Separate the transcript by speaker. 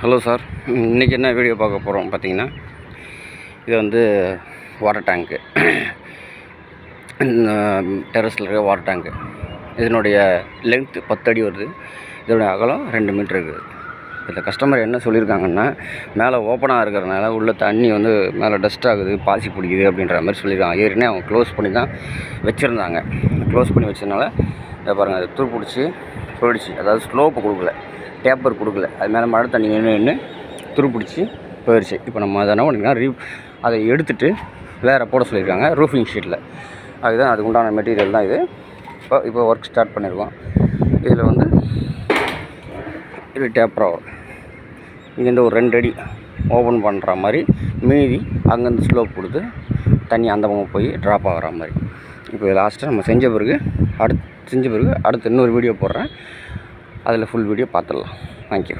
Speaker 1: Hello sir, இன்றைக்கி என்ன video பார்க்க போகிறோம் பார்த்தீங்கன்னா, இது வந்து வாட்டர் டேங்க்கு, டெரஸில் இருக்க வாட்டர் டேங்க்கு. இதனுடைய லென்த்து 10 அடி வருது. இதனுடைய அகலம் 2 மீட்டர் இருக்குது. இதில் கஸ்டமர் என்ன சொல்லியிருக்காங்கன்னா, மேலே ஓப்பனாக இருக்கிறதுனால உள்ள தண்ணி வந்து மேலே டஸ்ட் ஆகுது, பாசி பிடிக்குது அப்படின்ற மாதிரி சொல்லியிருக்காங்க. ஏற்கனவே அவங்க க்ளோஸ் பண்ணி தான் வச்சுருந்தாங்க. க்ளோஸ் பண்ணி வச்சதுனால இதை பாருங்கள், அது துரு பிடிச்சி போயிடுச்சு. அதாவது ஸ்லோப்பு கொடுக்கல, டேப்பர் கொடுக்கல. அது மேலே மழை தண்ணி நின்று துரு பிடிச்சி போயிடுச்சு. இப்போ நம்ம அதை என்ன பண்ணிக்கலாம், அதை எடுத்துகிட்டு வேறு போட சொல்லியிருக்காங்க ரூஃபிங் ஷீட்டில். அதுதான் அதுக்கு உண்டான மெட்டீரியல் தான் இது. இப்போ ஒர்க் ஸ்டார்ட் பண்ணியிருக்கோம். இதில் வந்து இது டேப்பர் ஆகும். இங்கேருந்து ஒரு 2 அடி ஓப்பன் பண்ணுற மாதிரி, மீதி அங்கேருந்து ஸ்லோப் கொடுத்து தண்ணி அந்த பக்கம் போய் ட்ராப் ஆகிற மாதிரி. இப்போ லாஸ்ட்டாக நம்ம செஞ்ச பிறகு அடுத்து இன்னொரு வீடியோ போடுறேன். அதில் ஃபுல் வீடியோ பார்த்துடலாம். தேங்க்யூ.